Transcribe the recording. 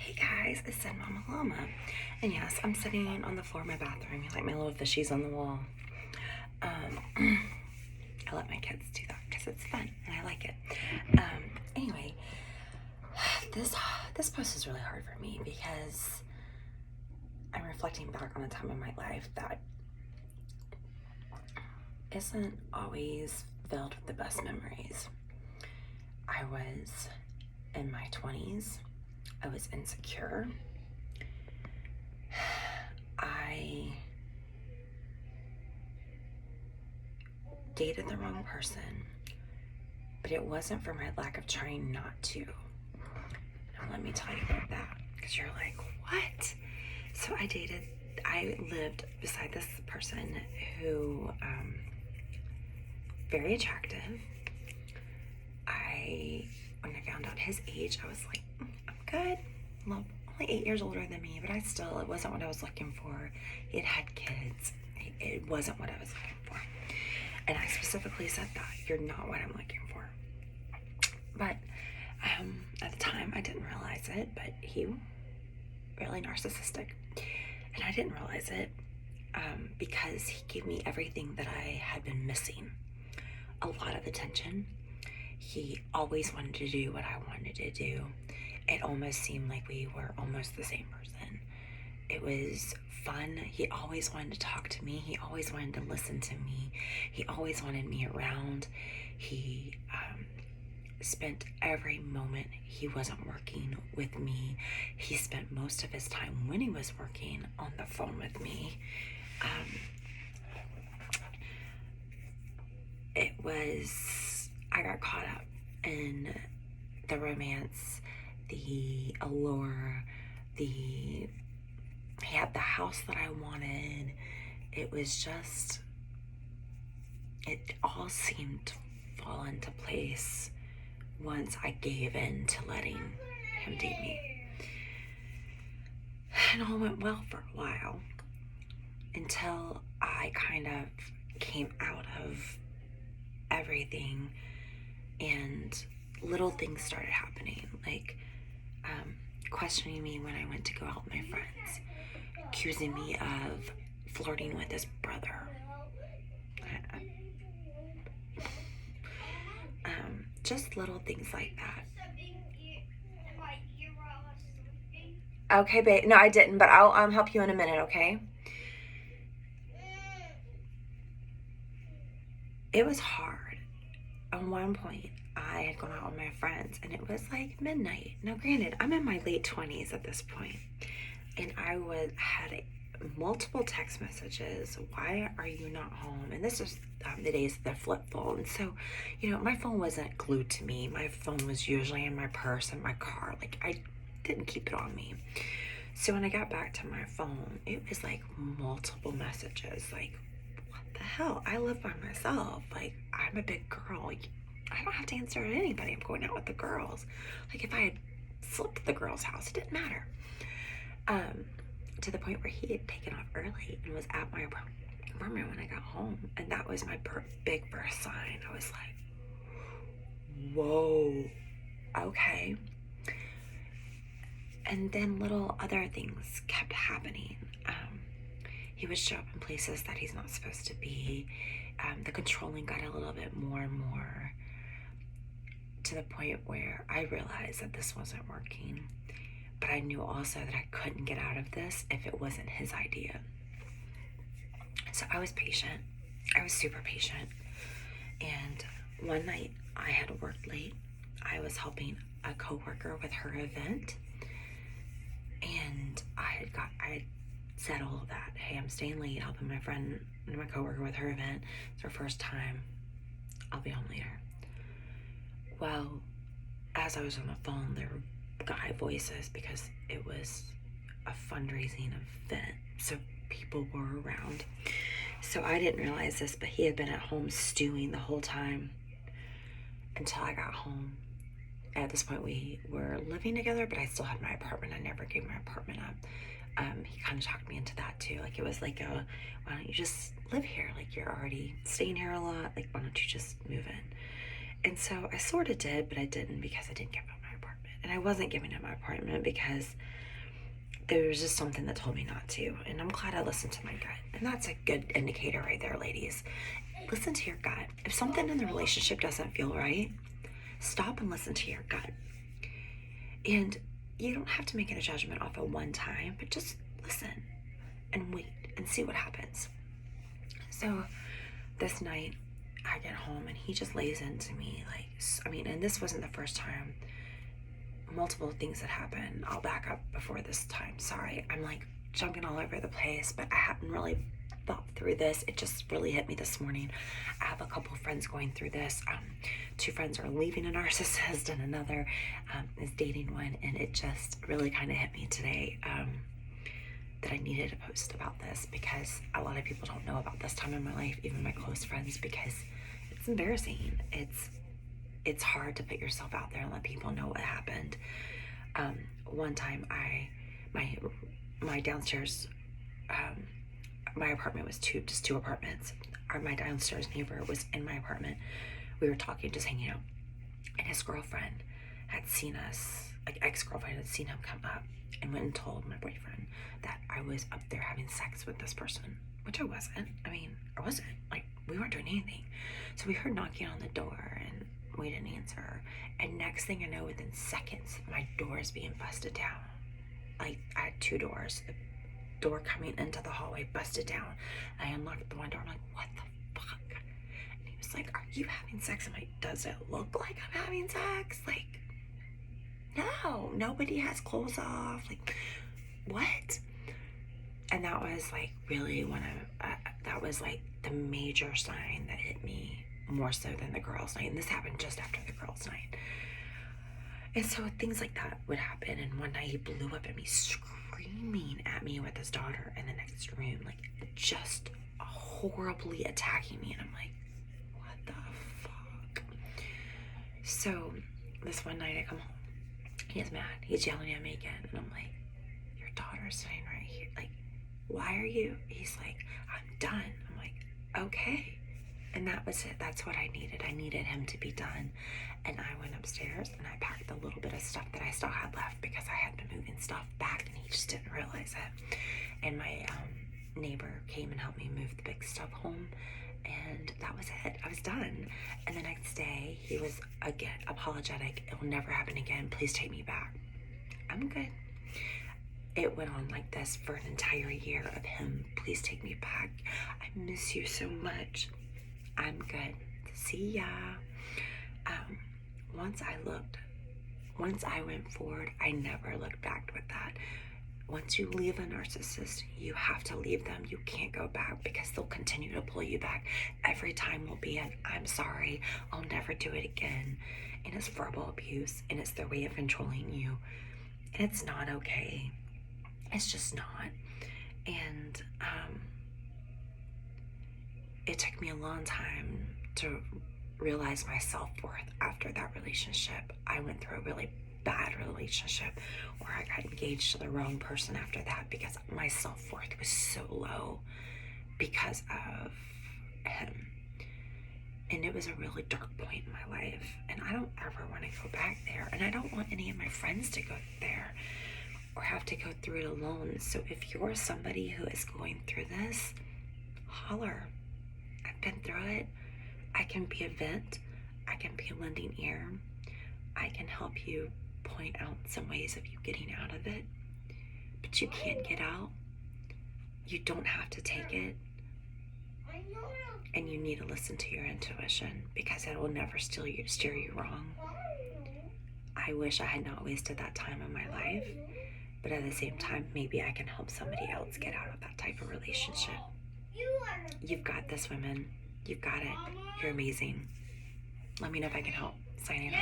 Hey guys, it's Zen Mama Llama. And yes, I'm sitting on the floor of my bathroom, like my little fishies on the wall. I let my kids do that because it's fun and I like it. Anyway, this post is really hard for me because I'm reflecting back on a time in my life that isn't always filled with the best memories. I was in my 20s. I was insecure. I dated the wrong person, but it wasn't for my lack of trying not to. Now let me tell you about that, because you're like, what? So I lived beside this person who, very attractive. When I found out his age, I was like, I'm good. Well, only 8 years older than me, but it wasn't what I was looking for. He had kids. It wasn't what I was looking for. And I specifically said that, you're not what I'm looking for. But at the time, I didn't realize it, but he really narcissistic. And I didn't realize it because he gave me everything that I had been missing. A lot of attention. He always wanted to do what I wanted to do. It almost seemed like we were almost the same person. It was fun. He always wanted to talk to me. He always wanted to listen to me. He always wanted me around. He spent every moment he wasn't working with me. He spent most of his time when he was working on the phone with me. I got caught up in the romance, the allure, he had the house that I wanted. It all seemed to fall into place once I gave in to letting him date me. And all went well for a while until I kind of came out of everything and little things started happening, like questioning me when I went to go out with my friends, accusing me of flirting with his brother. Just little things like that. Okay, babe. No, I didn't, but I'll help you in a minute, okay? It was hard. At one point, I had gone out with my friends, and it was like midnight. Now, granted, I'm in my late 20s at this point, and I had multiple text messages. Why are you not home? And this was the days of the flip phone. So, my phone wasn't glued to me. My phone was usually in my purse, in my car. Like, I didn't keep it on me. So when I got back to my phone, it was like multiple messages. Like, what the hell? I live by myself. Like, I'm a big girl. I don't have to answer to anybody. I'm going out with the girls. Like, if I had slipped at the girls' house, it didn't matter. To the point where he had taken off early and was at my apartment when I got home. And that was my big first sign. I was like, whoa, okay. And then little other things kept happening. He would show up in places that he's not supposed to be. The controlling got a little bit more and more, to the point where I realized that this wasn't working. But I knew also that I couldn't get out of this if it wasn't his idea. So I was patient. I was super patient. And one night I had worked late. I was helping a coworker with her event. And I had said all of that. Hey, I'm staying late, helping my friend and my coworker with her event. It's her first time. I'll be home later. Well, as I was on the phone, there were guy voices because it was a fundraising event, so people were around. So I didn't realize this, but he had been at home stewing the whole time until I got home. At this point, we were living together, but I still had my apartment. I never gave my apartment up. He kind of talked me into that too. Like, it was like why don't you just live here? Like, you're already staying here a lot. Like, why don't you just move in? And so I sort of did, but I didn't, because I didn't give up my apartment. And I wasn't giving him my apartment because there was just something that told me not to. And I'm glad I listened to my gut. And that's a good indicator right there, ladies. Listen to your gut. If something in the relationship doesn't feel right, stop and listen to your gut. And you don't have to make a judgment off of one time, but just listen and wait and see what happens. So this night, I get home and he just lays into me like, and this wasn't the first time. Multiple things had happened. I'll back up before this time. Sorry, I'm like jumping all over the place, but I hadn't really thought through this. It just really hit me this morning. I have a couple friends going through this. 2 friends are leaving a narcissist and another is dating one, and it just really kind of hit me today that I needed to post about this because a lot of people don't know about this time in my life, even my close friends, because it's embarrassing. It's hard to put yourself out there and let people know what happened. One time my downstairs, my apartment was just two apartments. My downstairs neighbor was in my apartment. We were talking, just hanging out. And his girlfriend had seen us, like ex-girlfriend had seen him come up and went and told my boyfriend that I was up there having sex with this person, which I wasn't. I wasn't. Like, we weren't doing anything. So we heard knocking on the door and we didn't answer. And next thing I know, within seconds, my door is being busted down. Like, I had 2 doors. The door coming into the hallway busted down. I unlocked the one door. I'm like, what the fuck? And he was like, are you having sex? I'm like, does it look like I'm having sex? Like, no, nobody has clothes off. Like, what? And that was like really that was like the major sign that hit me more so than the girls' night. And this happened just after the girls' night. And so things like that would happen. And one night he blew up at me, screaming at me with his daughter in the next room, like just horribly attacking me. And I'm like, what the fuck? So this one night I come home. He's mad. He's yelling at me again. And I'm like, your daughter's sitting right here. Like, why are you? He's like, I'm done. I'm like, okay. And that was it. That's what I needed. I needed him to be done. And I went upstairs and I packed a little bit of stuff that I still had left because I had been moving stuff back and he just didn't realize it. And my neighbor came and helped me move the big stuff home. And that was it. I was done. And the next day he was again apologetic. It will never happen again. Please take me back. I'm good. It went on like this for an entire year of him, please take me back. I miss you so much. I'm good. See ya. Once I went forward, I never looked back with that. Once you leave a narcissist, you have to leave them. You can't go back because they'll continue to pull you back. Every time will be an, I'm sorry, I'll never do it again. And it's verbal abuse and it's their way of controlling you. And it's not okay. It's just not. And it took me a long time to realize my self-worth after that relationship. I went through a really bad relationship where I got engaged to the wrong person after that because my self-worth was so low because of him. And it was a really dark point in my life. And I don't ever want to go back there. And I don't want any of my friends to go there or have to go through it alone. So if you're somebody who is going through this, holler. I've been through it. I can be a vent. I can be a lending ear. I can help you point out some ways of you getting out of it. But you can't get out. You don't have to take it. And you need to listen to your intuition because it will never steer you wrong. I wish I had not wasted that time in my life. But at the same time, maybe I can help somebody else get out of that type of relationship. You've got this, women. You've got it. You're amazing. Let me know if I can help. Signing off.